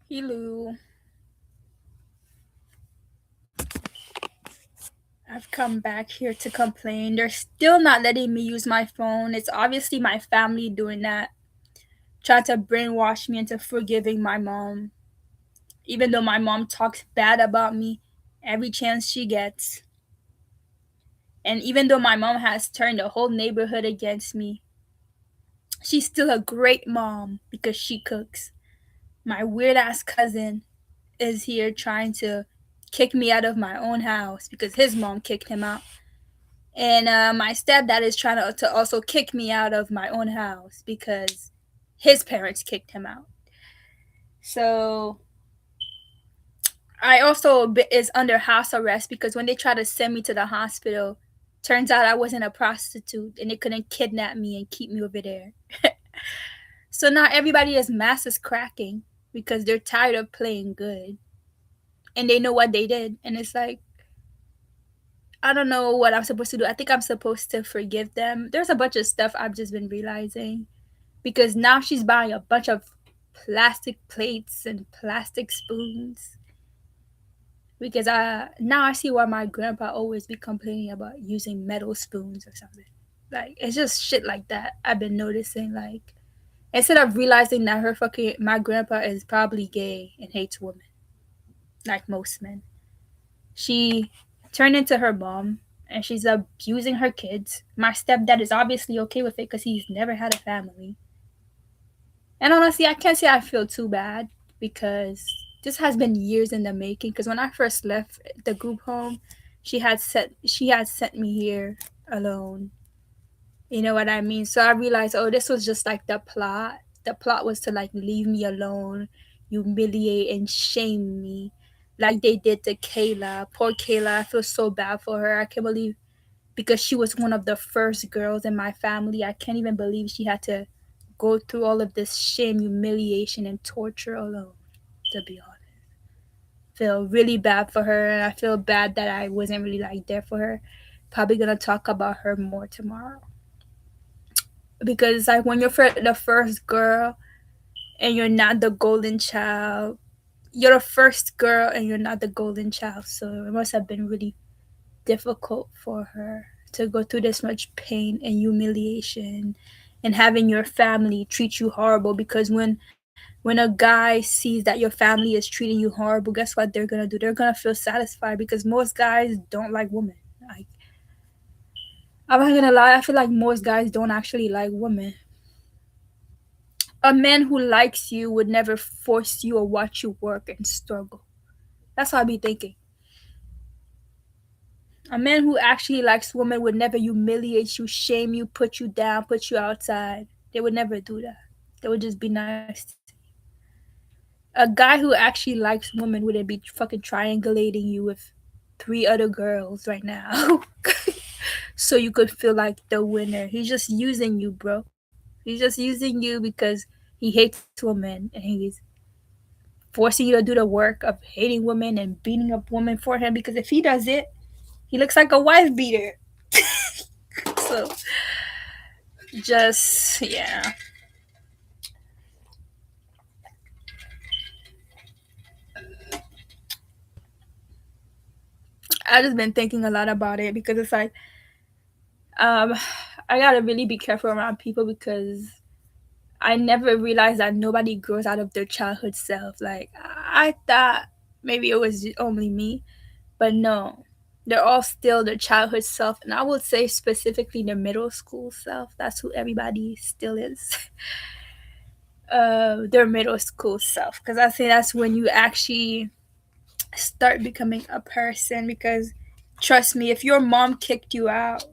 Hello, I've come back here to complain. They're still not letting me use my phone. It's obviously my family doing that, trying to brainwash me into forgiving my mom, even though my mom talks bad about me every chance she gets. And even though my mom has turned the whole neighborhood against me, she's still a great mom because she cooks. My weird ass cousin is here trying to kick me out of my own house because his mom kicked him out. And my stepdad is trying to also kick me out of my own house because his parents kicked him out. So I also is under house arrest because when they tried to send me to the hospital, turns out I wasn't a prostitute and they couldn't kidnap me and keep me over there. So now everybody is mass is cracking because they're tired of playing good and they know what they did. And it's like, I don't know what I'm supposed to do. I think I'm supposed to forgive them. There's a bunch of stuff I've just been realizing because now she's buying a bunch of plastic plates and plastic spoons. Because now I see why my grandpa always be complaining about using metal spoons or something. Like it's just shit like that I've been noticing. Like instead of realizing that her fucking my grandpa is probably gay and hates women, like most men, she turned into her mom and she's abusing her kids. My stepdad is obviously okay with it because he's never had a family. And honestly, I can't say I feel too bad because this has been years in the making. Because when I first left the group home, she had sent me here alone. You know what I mean? So I realized, oh, this was just like the plot. The plot was to like leave me alone, humiliate and shame me, like they did to Kayla. Poor Kayla, I feel so bad for her. I can't believe because she was one of the first girls in my family. I can't even believe she had to go through all of this shame, humiliation, and torture alone, to be honest. Feel really bad for her, and I feel bad that I wasn't really like there for her. Probably gonna talk about her more tomorrow. Because it's like when you're the first girl and you're not the golden child, you're the first girl and you're not the golden child. So it must have been really difficult for her to go through this much pain and humiliation and having your family treat you horrible because when a guy sees that your family is treating you horrible, guess what they're gonna do? They're gonna feel satisfied because most guys don't like women. Like I'm not gonna lie, I feel like most guys don't actually like women. A man who likes you would never force you or watch you work and struggle. That's what I be thinking. A man who actually likes women would never humiliate you, shame you, put you down, put you outside. They would never do that. They would just be nice to you. A guy who actually likes women wouldn't be fucking triangulating you with three other girls right now. So you could feel like the winner. He's just using you, bro. He's just using you because he hates women and he's forcing you to do the work of hating women and beating up women for him because if he does it, he looks like a wife beater. So just yeah. I just been thinking a lot about it because it's like um I gotta really be careful around people because I never realized that nobody grows out of their childhood self. Like I thought maybe it was only me, but no. They're all still their childhood self, and I would say specifically their middle school self. That's who everybody still is. Their middle school self, because I think that's when you actually start becoming a person. Because trust me, if your mom kicked you out,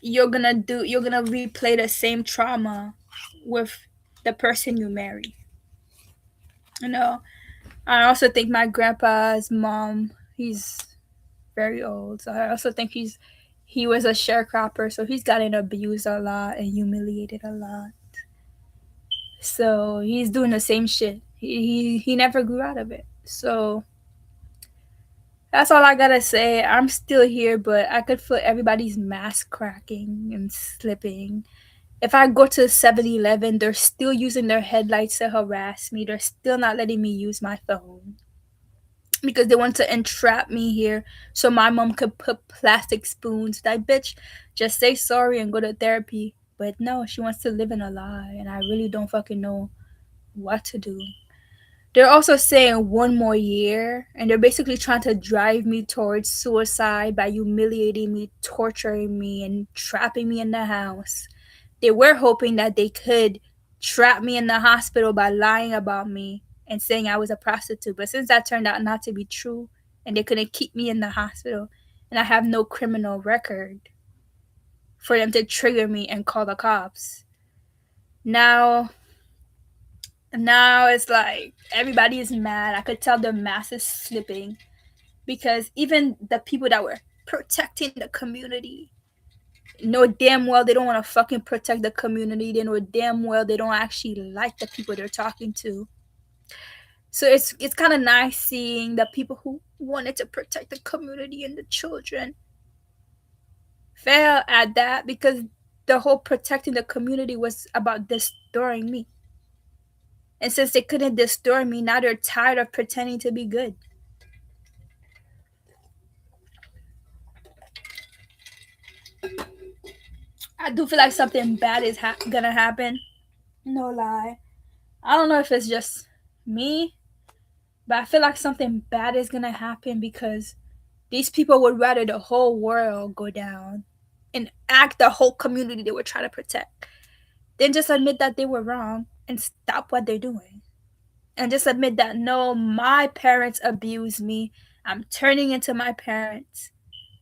you're gonna replay the same trauma with the person you marry. You know, I also think my grandpa's mom, he's very old. So I also think he was a sharecropper, so he's gotten abused a lot and humiliated a lot. So he's doing the same shit. He never grew out of it. So that's all I gotta say. I'm still here, but I could feel everybody's mask cracking and slipping. If I go to 7-Eleven, they're still using their headlights to harass me. They're still not letting me use my phone because they want to entrap me here so my mom could put plastic spoons. That bitch, just say sorry and go to therapy. But no, she wants to live in a lie, and I really don't fucking know what to do. They're also saying one more year, and they're basically trying to drive me towards suicide by humiliating me, torturing me, and trapping me in the house. They were hoping that they could trap me in the hospital by lying about me and saying I was a prostitute. But since that turned out not to be true, and they couldn't keep me in the hospital, and I have no criminal record for them to trigger me and call the cops. Now it's like everybody is mad. I could tell the mass is slipping because even the people that were protecting the community know damn well they don't want to fucking protect the community. They know damn well they don't actually like the people they're talking to. So it's kind of nice seeing the people who wanted to protect the community and the children fail at that because the whole protecting the community was about destroying me. And since they couldn't destroy me, now they're tired of pretending to be good. I do feel like something bad is gonna happen. No lie. I don't know if it's just me, but I feel like something bad is gonna happen because these people would rather the whole world go down and act the whole community they were trying to protect than just admit that they were wrong and stop what they're doing. And just admit that no, my parents abused me. I'm turning into my parents.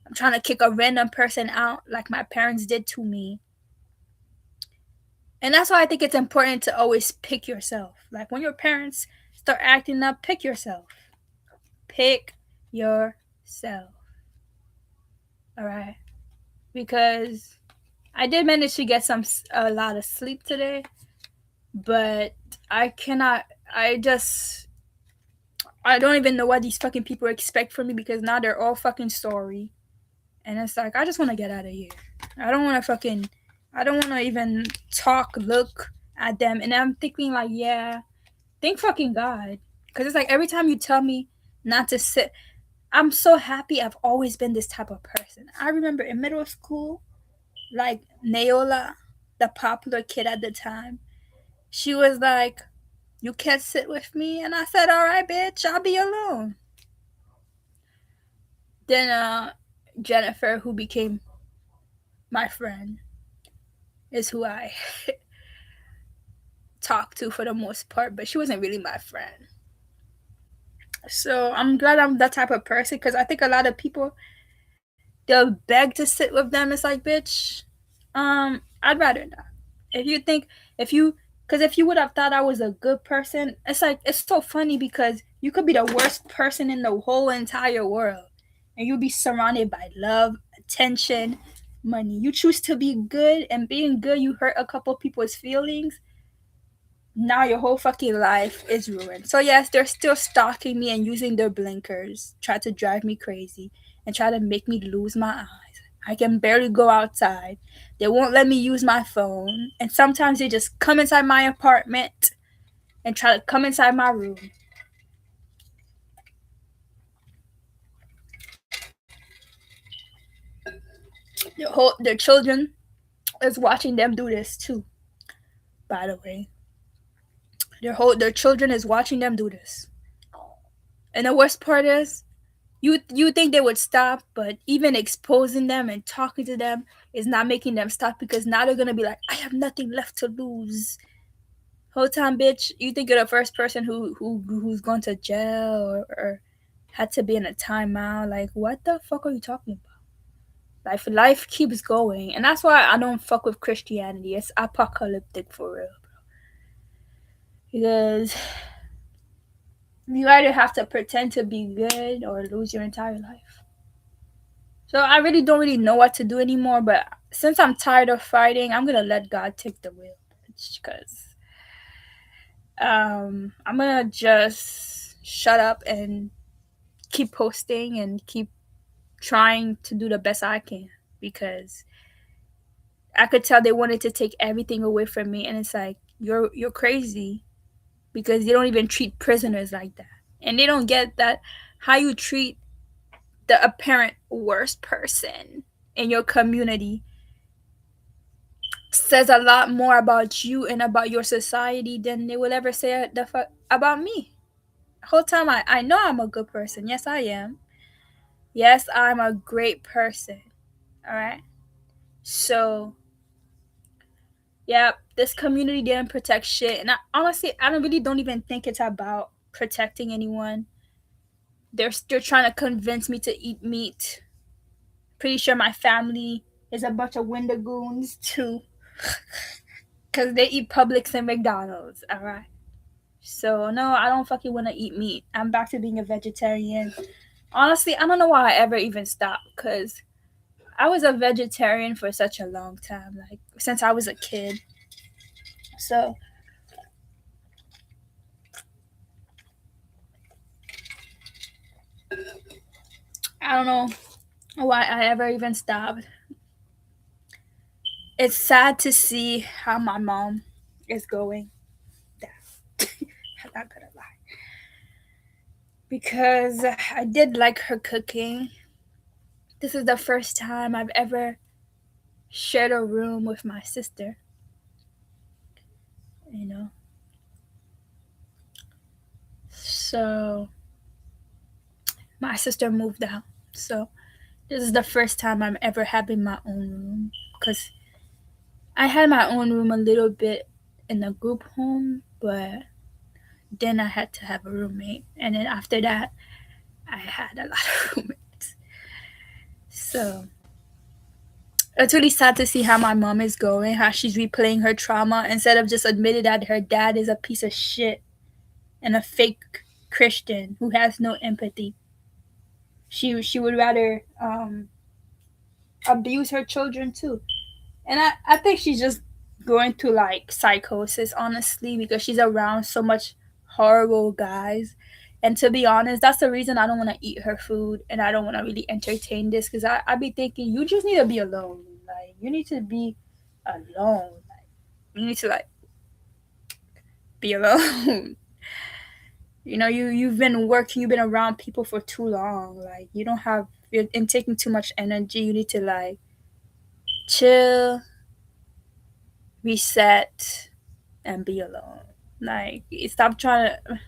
I'm trying to kick a random person out like my parents did to me. And that's why I think it's important to always pick yourself. Like when your parents start acting up, pick yourself. Pick yourself. All right? Because I did manage to get a lot of sleep today, but I don't even know what these fucking people expect from me because now they're all fucking sorry. And it's like I just want to get out of here. I don't want to even talk, look at them. And I'm thinking like, yeah, thank fucking God. Because it's like every time you tell me not to sit, I'm so happy I've always been this type of person. I remember in middle school, like Naola, the popular kid at the time, she was like, you can't sit with me. And I said, all right, bitch, I'll be alone. Then Jennifer, who became my friend, is who I talked to for the most part, but she wasn't really my friend. So I'm glad I'm that type of person because I think a lot of people they'll beg to sit with them. It's like, bitch, I'd rather not. If you think if you would have thought I was a good person, it's like it's so funny because you could be the worst person in the whole entire world, and you'll be surrounded by love, attention, money. You choose to be good, and being good, you hurt a couple people's feelings. Now your whole fucking life is ruined. So yes, they're still stalking me and using their blinkers, try to drive me crazy and try to make me lose my eyes. I can barely go outside. They won't let me use my phone. And sometimes they just come inside my apartment and try to come inside my room. Their children is watching them do this too. By the way, their children is watching them do this. And the worst part is, you think they would stop, but even exposing them and talking to them is not making them stop because now they're gonna be like, I have nothing left to lose. Whole time, bitch, you think you're the first person who's gone to jail or had to be in a timeout? Like, what the fuck are you talking about? Life keeps going, and that's why I don't fuck with Christianity. It's apocalyptic for real, bro. Because you either have to pretend to be good or lose your entire life. So I really don't really know what to do anymore. But since I'm tired of fighting, I'm gonna let God take the wheel. Because I'm gonna just shut up and keep posting and keep trying to do the best I can. Because I could tell they wanted to take everything away from me, and it's like you're crazy because they don't even treat prisoners like that, and they don't get that how you treat the apparent worst person in your community says a lot more about you and about your society than they will ever say about me. The whole time I know I'm a good person. Yes, I am. Yes, I'm a great person. All right. So, yeah, this community didn't protect shit. And honestly, I don't really don't even think it's about protecting anyone. They're trying to convince me to eat meat. Pretty sure my family is a bunch of Wendigoons too, because they eat Publix and McDonald's. All right. So no, I don't fucking want to eat meat. I'm back to being a vegetarian. Honestly, I don't know why I ever even stopped, because I was a vegetarian for such a long time, like since I was a kid. So I don't know why I ever even stopped. It's sad to see how my mom is going. I'm not gonna lie. Because I did like her cooking. This is the first time I've ever shared a room with my sister, you know. So my sister moved out. So this is the first time I'm ever having my own room, because I had my own room a little bit in a group home, but then I had to have a roommate. And then after that, I had a lot of roommates. So it's really sad to see how my mom is going, how she's replaying her trauma instead of just admitting that her dad is a piece of shit and a fake Christian who has no empathy. She would rather abuse her children too. And I think she's just going through like psychosis, honestly, because she's around so much horrible guys. And to be honest, that's the reason I don't want to eat her food and I don't want to really entertain this, because I be thinking you just need to be alone. Like, you need to be alone. Like, you need to, like, be alone. You know, you've been working, you've been around people for too long. Like, you don't have, you're and taking too much energy. You need to, like, chill, reset, and be alone. Like, stop trying to.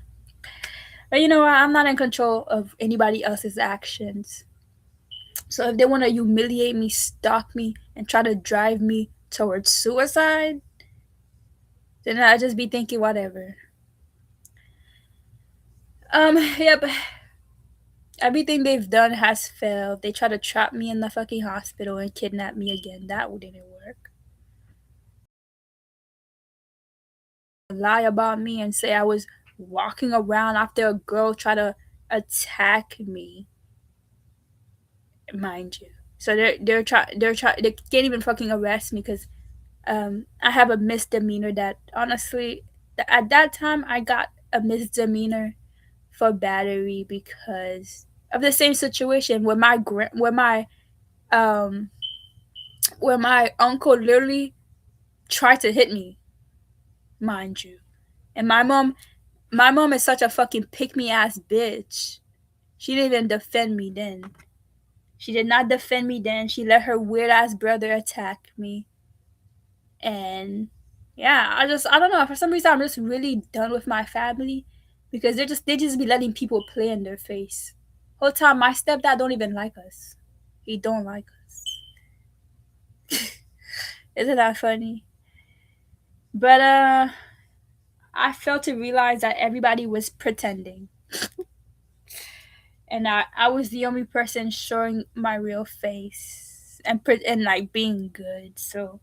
But you know what? I'm not in control of anybody else's actions. So if they want to humiliate me, stalk me, and try to drive me towards suicide, then I just be thinking whatever. Yep. Everything they've done has failed. They try to trap me in the fucking hospital and kidnap me again. That didn't work. Lie about me and say I was walking around after a girl tried to attack me, mind you. So they can't even fucking arrest me because I have a misdemeanor that honestly at that time I got a misdemeanor for battery because of the same situation where um where my uncle literally tried to hit me, mind you. And my mom is such a fucking pick me ass bitch. She didn't even defend me then. She did not defend me then. She let her weird ass brother attack me. And yeah, I don't know. For some reason I'm just really done with my family because they just be letting people play in their face. Whole time my stepdad don't even like us. He don't like us. Isn't that funny? But I failed to realize that everybody was pretending. And I was the only person showing my real face and like being good. So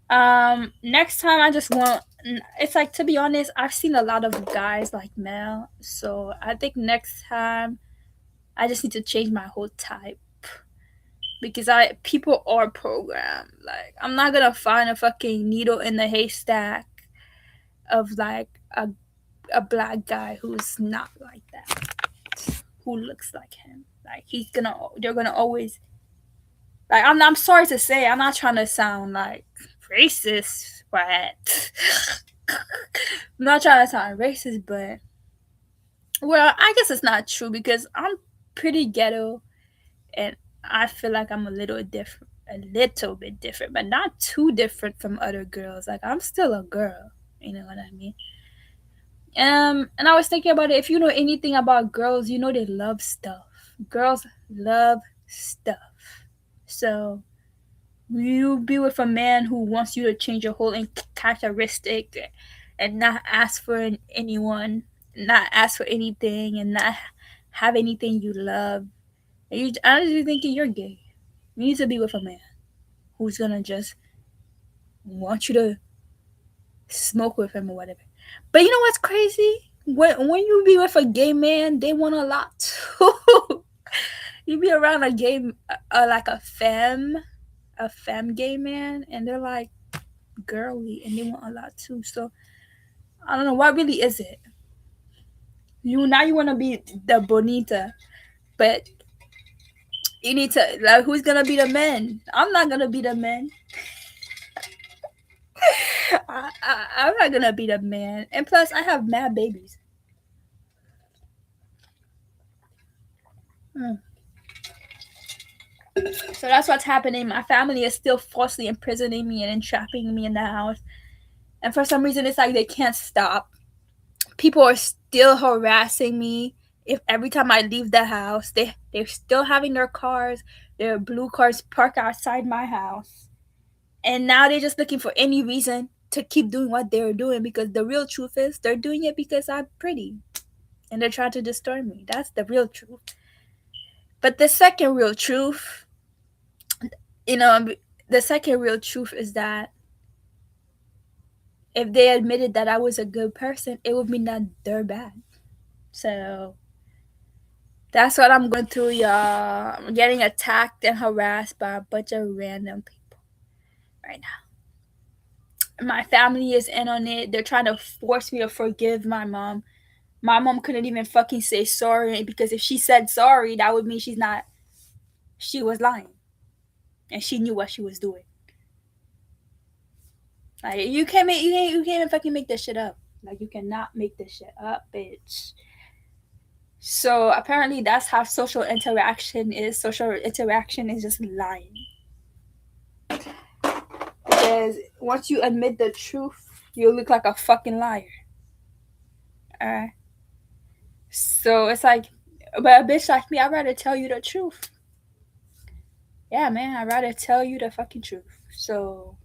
next time I just want it's like, to be honest, I've seen a lot of guys like Mel. So I think next time I just need to change my whole type because I people are programmed. Like, I'm not gonna find a fucking needle in the haystack of like a black guy who's not like that, who looks like him. Like, they're gonna always Like I'm sorry to say, I'm not trying to sound like racist, but I'm not trying to sound racist, but well, I guess it's not true because I'm pretty ghetto, and I feel like I'm a little bit different, but not too different from other girls. Like I'm still a girl, you know what I mean? And I was thinking about it. If you know anything about girls, you know they love stuff. Girls love stuff. So you be with a man who wants you to change your whole characteristic and not ask for anyone, not ask for anything, and not have anything you love. And you honestly thinking you're gay. You need to be with a man who's gonna just want you to smoke with him or whatever. But you know what's crazy? When you be with a gay man, they want a lot too. You be around a gay, like a femme gay man, and they're like girly, and they want a lot too. So I don't know what really is it. You want to be the bonita, but you need to like who's gonna be the men? I'm not gonna be the man. I'm not gonna be the man. And plus, I have mad babies. Mm. So that's what's happening. My family is still falsely imprisoning me and entrapping me in the house. And for some reason, it's like they can't stop. People are still harassing me. If every time I leave the house, they're still having their blue cars parked outside my house. And now they're just looking for any reason to keep doing what they're doing because the real truth is they're doing it because I'm pretty and they're trying to destroy me. That's the real truth. But the second real truth, you know, the second real truth is that if they admitted that I was a good person, it would mean that they're bad. So that's what I'm going through, y'all. I'm getting attacked and harassed by a bunch of random people right now. My family is in on it. They're trying to force me to forgive my mom. My mom couldn't even fucking say sorry because if she said sorry, that would mean she was lying. And she knew what she was doing. Like you can't even fucking make this shit up. Like you cannot make this shit up, bitch. So apparently that's how social interaction is. Social interaction is just lying. Because once you admit the truth, you look like a fucking liar. Alright. So it's like, but a bitch like me, I'd rather tell you the truth. Yeah, man, I'd rather tell you the fucking truth. So,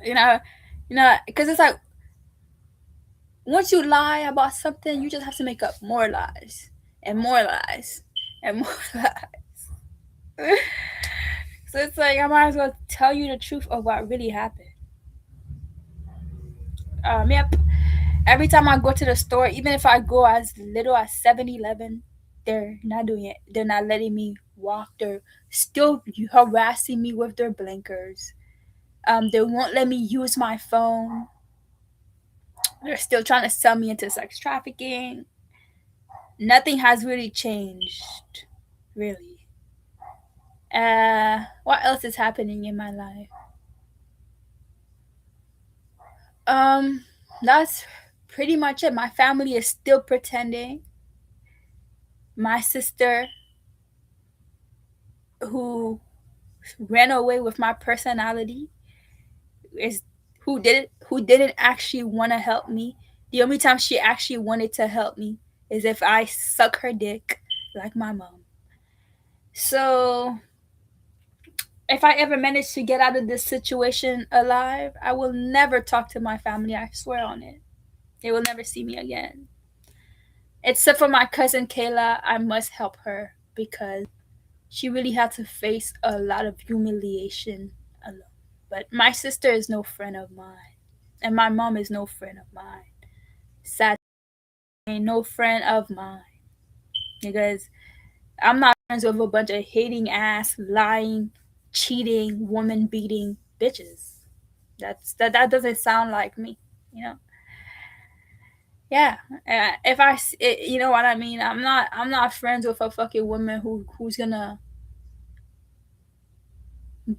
you know, because it's like once you lie about something, you just have to make up more lies and more lies and more lies. So it's like I might as well tell you the truth of what really happened. Yep. Every time I go to the store, even if I go as little as 7-Eleven, they're not doing it. They're not letting me walk. They're still harassing me with their blinkers. They won't let me use my phone. They're still trying to sell me into sex trafficking. Nothing has really changed, really. What else is happening in my life? Um, that's pretty much it. My family is still pretending. My sister, who ran away with my personality, is who didn't actually want to help me. The only time she actually wanted to help me is if I suck her dick like my mom. So if I ever manage to get out of this situation alive, I will never talk to my family. I swear on it. They will never see me again. Except for my cousin Kayla, I must help her because she really had to face a lot of humiliation alone. But my sister is no friend of mine, and my mom is no friend of mine. Sad, ain't no friend of mine because I'm not friends with a bunch of hating ass, lying, cheating, woman beating bitches. That doesn't sound like me, you know. Yeah, if you know what I mean. I'm not friends with a fucking woman who's gonna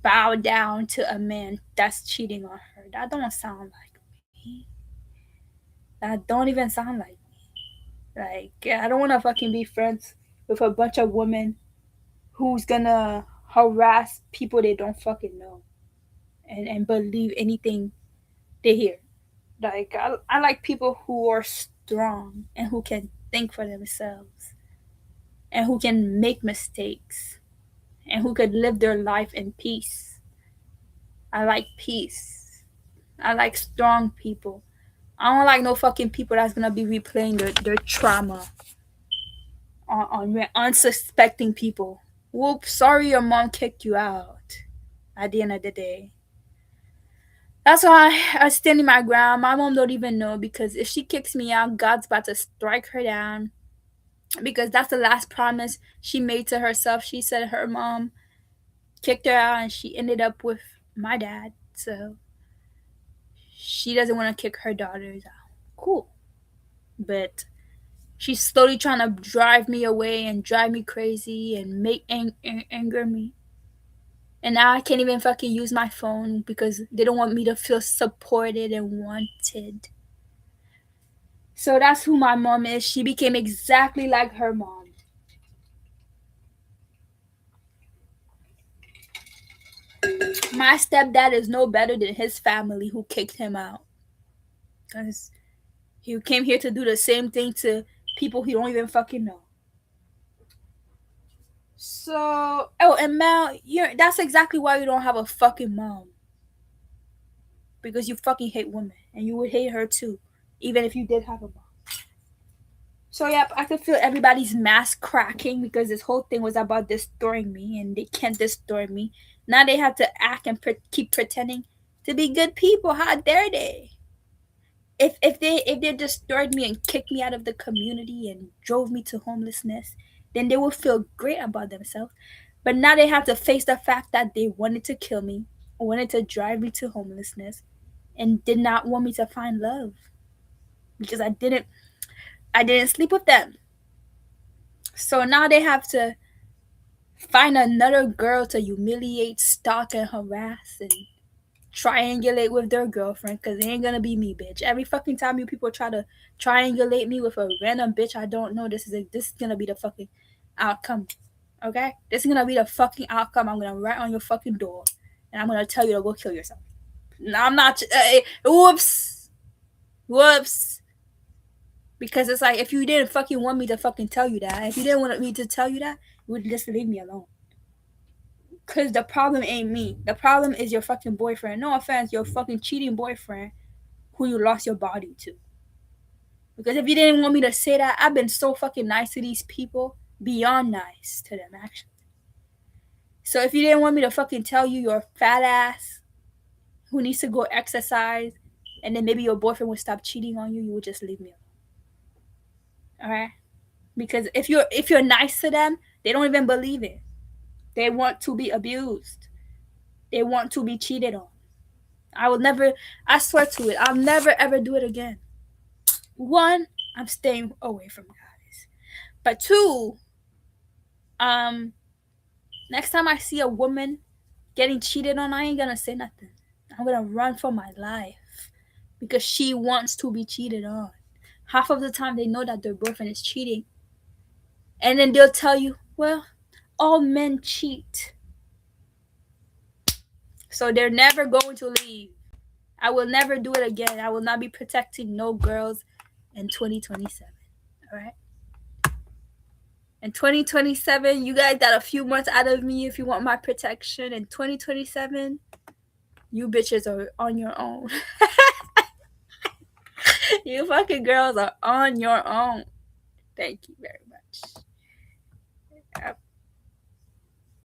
bow down to a man that's cheating on her. That don't sound like me. That don't even sound like me. Like, I don't want to fucking be friends with a bunch of women who's gonna harass people they don't fucking know and believe anything they hear. Like, I like people who are strong and who can think for themselves and who can make mistakes and who could live their life in peace. I like peace. I like strong people. I don't like no fucking people that's gonna be replaying their trauma on unsuspecting people. Whoops, sorry your mom kicked you out at the end of the day. That's why I stand in my ground. My mom don't even know because if she kicks me out, God's about to strike her down. Because that's the last promise she made to herself. She said her mom kicked her out and she ended up with my dad. So she doesn't want to kick her daughters out. Cool. But she's slowly trying to drive me away and drive me crazy and make anger me. And now I can't even fucking use my phone because they don't want me to feel supported and wanted. So that's who my mom is. She became exactly like her mom. My stepdad is no better than his family who kicked him out. Because he came here to do the same thing to people he don't even fucking know. So, oh, and Mel, that's exactly why you don't have a fucking mom. Because you fucking hate women. And you would hate her too. Even if you did have a mom. So, yep, I could feel everybody's mask cracking because this whole thing was about destroying me. And they can't destroy me. Now they have to act and keep pretending to be good people. How dare they? If they destroyed me and kicked me out of the community and drove me to homelessness, then they would feel great about themselves. But now they have to face the fact that they wanted to kill me, wanted to drive me to homelessness, and did not want me to find love because I didn't sleep with them. So now they have to find another girl to humiliate, stalk, and harass and triangulate with their girlfriend because it ain't gonna be me, bitch. Every fucking time you people try to triangulate me with a random bitch I don't know, this is gonna be the fucking outcome. Okay? This is gonna be the fucking outcome. I'm gonna write on your fucking door and I'm gonna tell you to go kill yourself. No, I'm not. Whoops. Whoops. Because it's like if you didn't fucking want me to fucking tell you that, if you didn't want me to tell you that, you would just leave me alone. Cause the problem ain't me. The problem is your fucking boyfriend. No offense, your fucking cheating boyfriend who you lost your body to. Because if you didn't want me to say that, I've been so fucking nice to these people, beyond nice to them actually. So if you didn't want me to fucking tell you you're a fat ass who needs to go exercise, and then maybe your boyfriend would stop cheating on you, you would just leave me alone. Alright? Because if you're nice to them, they don't even believe it. They want to be abused. They want to be cheated on. I swear to it, I'll never ever do it again. One, I'm staying away from guys. But two, um, next time I see a woman getting cheated on, I ain't gonna say nothing. I'm gonna run for my life because she wants to be cheated on. Half of the time they know that their boyfriend is cheating. And then they'll tell you, well, all men cheat. So they're never going to leave. I will never do it again. I will not be protecting no girls in 2027. All right? In 2027, you guys got a few months out of me if you want my protection. In 2027, you bitches are on your own. You fucking girls are on your own. Thank you very much.